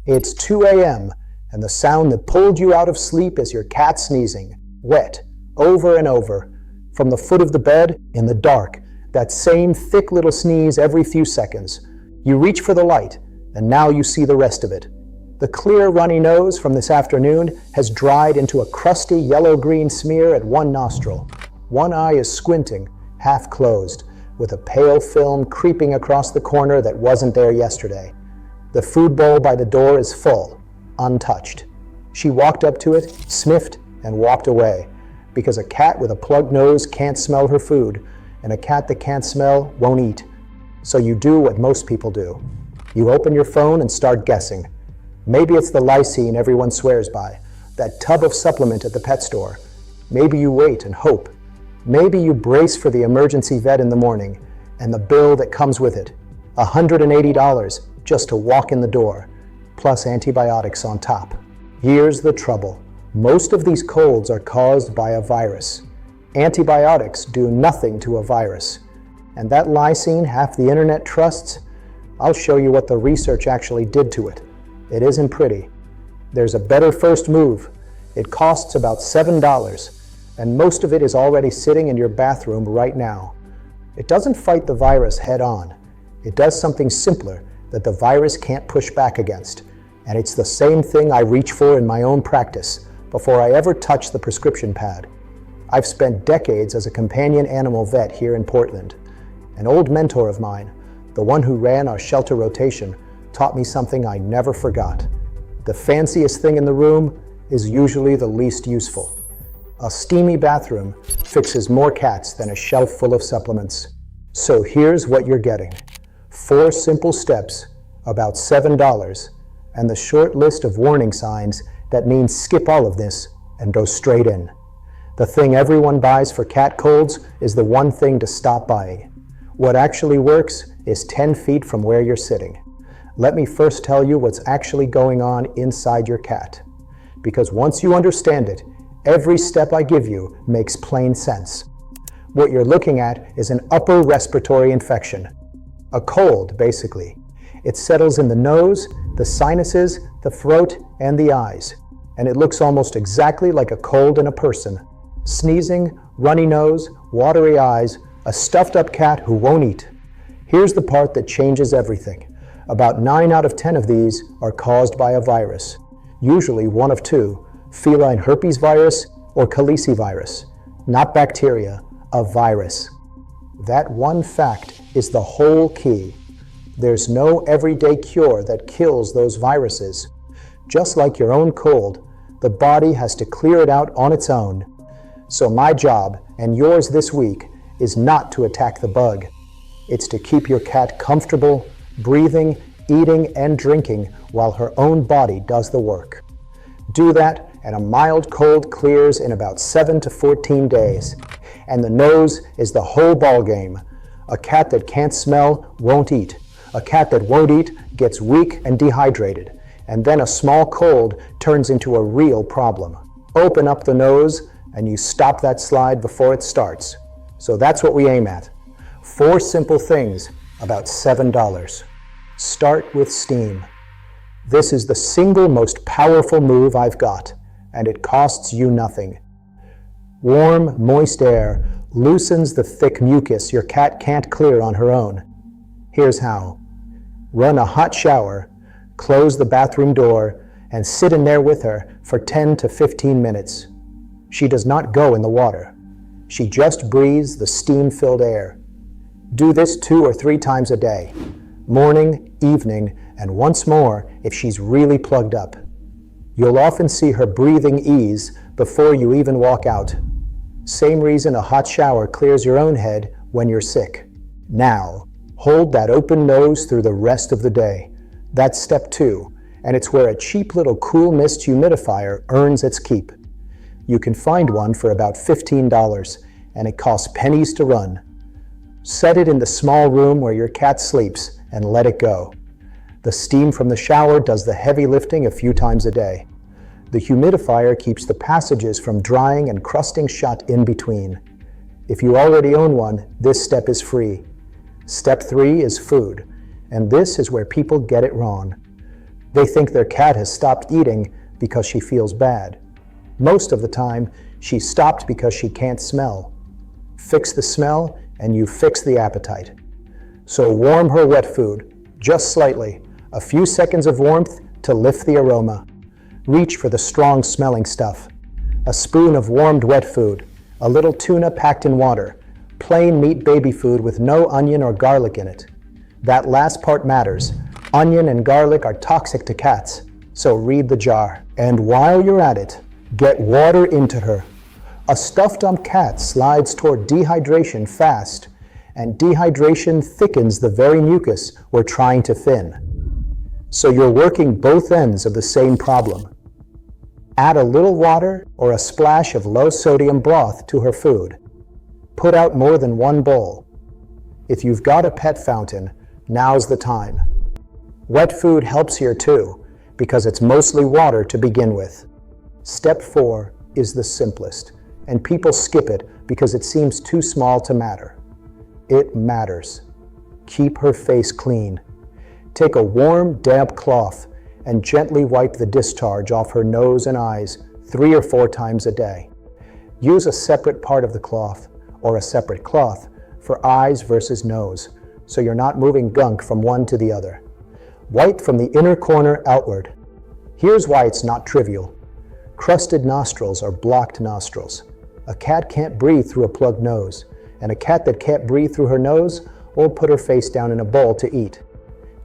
It's 2 a.m., and the sound that pulled you out of sleep is your cat sneezing, wet, over and over, from the foot of the bed, in the dark, that same thick little sneeze every few seconds. You reach for the light, and now you see the rest of it. The clear, runny nose from this afternoon has dried into a crusty yellow-green smear at one nostril. One eye is squinting, half closed, with a pale film creeping across the corner that wasn't there yesterday. The food bowl by the door is full, untouched. She walked up to it, sniffed, and walked away, because a cat with a plugged nose can't smell her food, and a cat that can't smell won't eat. So you do what most people do. You open your phone and start guessing. Maybe it's the lysine everyone swears by, that tub of supplement at the pet store. Maybe you wait and hope. Maybe you brace for the emergency vet in the morning, and the bill that comes with it, $180 just to walk in the door, plus antibiotics on top. Here's the trouble. Most of these colds are caused by a virus. Antibiotics do nothing to a virus. And that lysine half the internet trusts, I'll show you what the research actually did to it. It isn't pretty. There's a better first move. It costs about $7, and most of it is already sitting in your bathroom right now. It doesn't fight the virus head on. It does something simpler that the virus can't push back against. And it's the same thing I reach for in my own practice before I ever touch the prescription pad. I've spent decades as a companion animal vet here in Portland. An old mentor of mine, the one who ran our shelter rotation, taught me something I never forgot. The fanciest thing in the room is usually the least useful. A steamy bathroom fixes more cats than a shelf full of supplements. So here's what you're getting. 4 simple steps, about $7, and the short list of warning signs that means skip all of this and go straight in. The thing everyone buys for cat colds is the one thing to stop buying. What actually works is 10 feet from where you're sitting. Let me first tell you what's actually going on inside your cat. Because once you understand it, every step I give you makes plain sense. What you're looking at is an upper respiratory infection. A cold, basically. It settles in the nose, the sinuses, the throat, and the eyes. And it looks almost exactly like a cold in a person. Sneezing, runny nose, watery eyes, a stuffed-up cat who won't eat. Here's the part that changes everything. About 9 out of 10 of these are caused by a virus. Usually one of 2, feline herpes virus or calicivirus. Not bacteria, a virus. That one fact is the whole key. There's no everyday cure that kills those viruses. Just like your own cold, the body has to clear it out on its own. So my job, and yours this week, is not to attack the bug. It's to keep your cat comfortable, breathing, eating, and drinking while her own body does the work. Do that, and a mild cold clears in about 7 to 14 days. And the nose is the whole ballgame. A cat that can't smell won't eat. A cat that won't eat gets weak and dehydrated. And then a small cold turns into a real problem. Open up the nose, and you stop that slide before it starts. So that's what we aim at. 4 simple things, about $7. Start with steam. This is the single most powerful move I've got, and it costs you nothing. Warm, moist air loosens the thick mucus your cat can't clear on her own. Here's how. Run a hot shower, close the bathroom door, and sit in there with her for 10 to 15 minutes. She does not go in the water. She just breathes the steam-filled air. Do this 2 or 3 times a day, morning, evening, and once more if she's really plugged up. You'll often see her breathing ease before you even walk out. Same reason a hot shower clears your own head when you're sick. Now, hold that open nose through the rest of the day. That's step 2, and it's where a cheap little cool mist humidifier earns its keep. You can find one for about $15, and it costs pennies to run. Set it in the small room where your cat sleeps and let it go. The steam from the shower does the heavy lifting a few times a day. The humidifier keeps the passages from drying and crusting shut in between. If you already own one, this step is free. Step 3 is food, and this is where people get it wrong. They think their cat has stopped eating because she feels bad. Most of the time, she stopped because she can't smell. Fix the smell, and you fix the appetite. So warm her wet food, just slightly, a few seconds of warmth to lift the aroma. Reach for the strong smelling stuff. A spoon of warmed wet food, a little tuna packed in water, plain meat baby food with no onion or garlic in it. That last part matters. Onion and garlic are toxic to cats, so read the jar. And while you're at it, get water into her. A stuffed cat slides toward dehydration fast, and dehydration thickens the very mucus we're trying to thin. So you're working both ends of the same problem. Add a little water or a splash of low-sodium broth to her food. Put out more than one bowl. If you've got a pet fountain, now's the time. Wet food helps here too, because it's mostly water to begin with. Step 4 is the simplest, and people skip it because it seems too small to matter. It matters. Keep her face clean. Take a warm, damp cloth and gently wipe the discharge off her nose and eyes 3 or 4 times a day. Use a separate part of the cloth, or a separate cloth, for eyes versus nose, so you're not moving gunk from one to the other. Wipe from the inner corner outward. Here's why it's not trivial. Crusted nostrils are blocked nostrils. A cat can't breathe through a plugged nose, and a cat that can't breathe through her nose won't put her face down in a bowl to eat.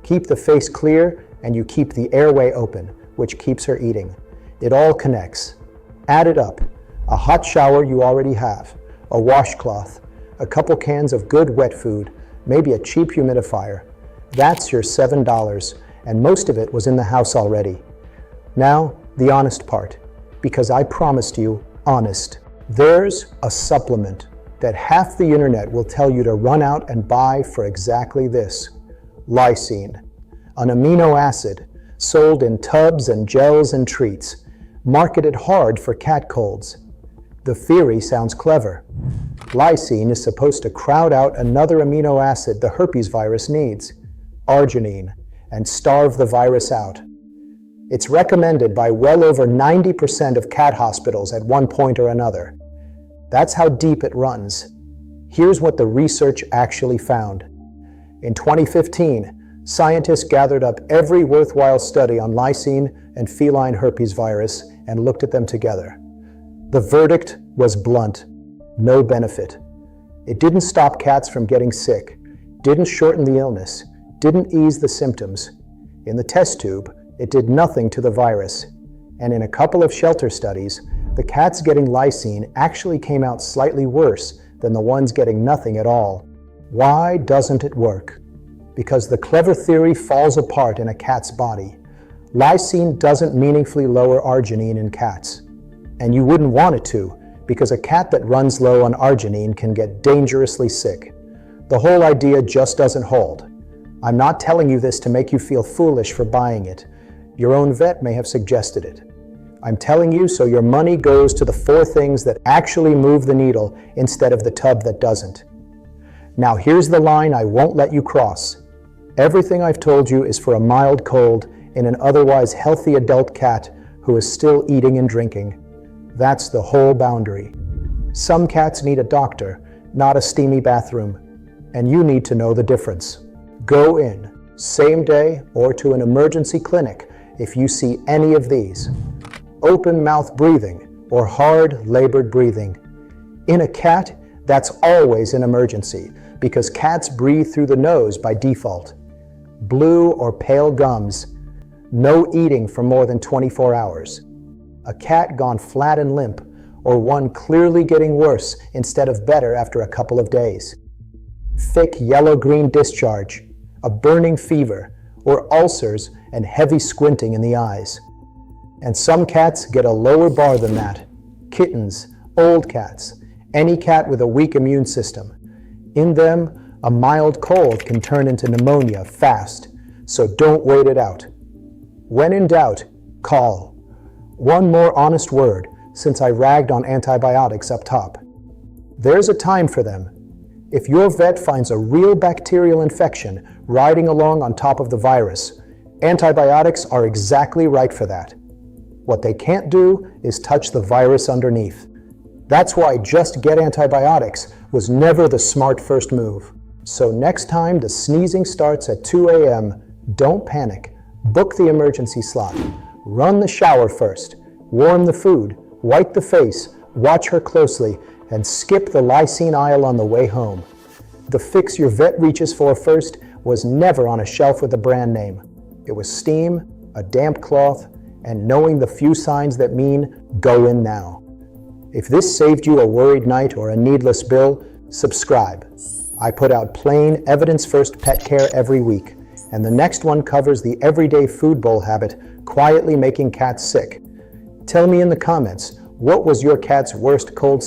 Keep the face clear, and you keep the airway open, which keeps her eating. It all connects. Add it up. A hot shower you already have, a washcloth, a couple cans of good wet food, maybe a cheap humidifier. That's your $7, and most of it was in the house already. Now, the honest part, because I promised you honest. There's a supplement that half the internet will tell you to run out and buy for exactly this: lysine, an amino acid sold in tubs and gels and treats, marketed hard for cat colds. The theory sounds clever. Lysine is supposed to crowd out another amino acid the herpes virus needs, arginine, and starve the virus out. It's recommended by well over 90% of cat hospitals at one point or another. That's how deep it runs. Here's what the research actually found. In 2015, scientists gathered up every worthwhile study on lysine and feline herpes virus and looked at them together. The verdict was blunt: no benefit. It didn't stop cats from getting sick, didn't shorten the illness, didn't ease the symptoms. In the test tube, it did nothing to the virus. And in a couple of shelter studies, the cats getting lysine actually came out slightly worse than the ones getting nothing at all. Why doesn't it work? Because the clever theory falls apart in a cat's body. Lysine doesn't meaningfully lower arginine in cats. And you wouldn't want it to, because a cat that runs low on arginine can get dangerously sick. The whole idea just doesn't hold. I'm not telling you this to make you feel foolish for buying it. Your own vet may have suggested it. I'm telling you so your money goes to the 4 things that actually move the needle instead of the tub that doesn't. Now here's the line I won't let you cross. Everything I've told you is for a mild cold in an otherwise healthy adult cat who is still eating and drinking. That's the whole boundary. Some cats need a doctor, not a steamy bathroom, and you need to know the difference. Go in, same day or to an emergency clinic if you see any of these: open mouth breathing or hard labored breathing. In a cat, that's always an emergency because cats breathe through the nose by default. Blue or pale gums, no eating for more than 24 hours. A cat gone flat and limp, or one clearly getting worse instead of better after a couple of days. Thick yellow-green discharge, a burning fever, or ulcers and heavy squinting in the eyes. And some cats get a lower bar than that. Kittens, old cats, any cat with a weak immune system. In them, a mild cold can turn into pneumonia fast, so don't wait it out. When in doubt, call. One more honest word, since I ragged on antibiotics up top. There's a time for them. If your vet finds a real bacterial infection riding along on top of the virus, Antibiotics are exactly right for that. What they can't do is touch the virus underneath. That's why just get antibiotics was never the smart first move. So next time the sneezing starts at 2 a.m., don't panic. Book the emergency slot. Run the shower first. Warm the food. Wipe the face. Watch her closely. And skip the lysine aisle on the way home. The fix your vet reaches for first was never on a shelf with a brand name. It was steam, a damp cloth, and knowing the few signs that mean go in now. If this saved you a worried night or a needless bill, subscribe. I put out plain, evidence-first pet care every week, and the next one covers the everyday food bowl habit quietly making cats sick. Tell me in the comments, what was your cat's worst cold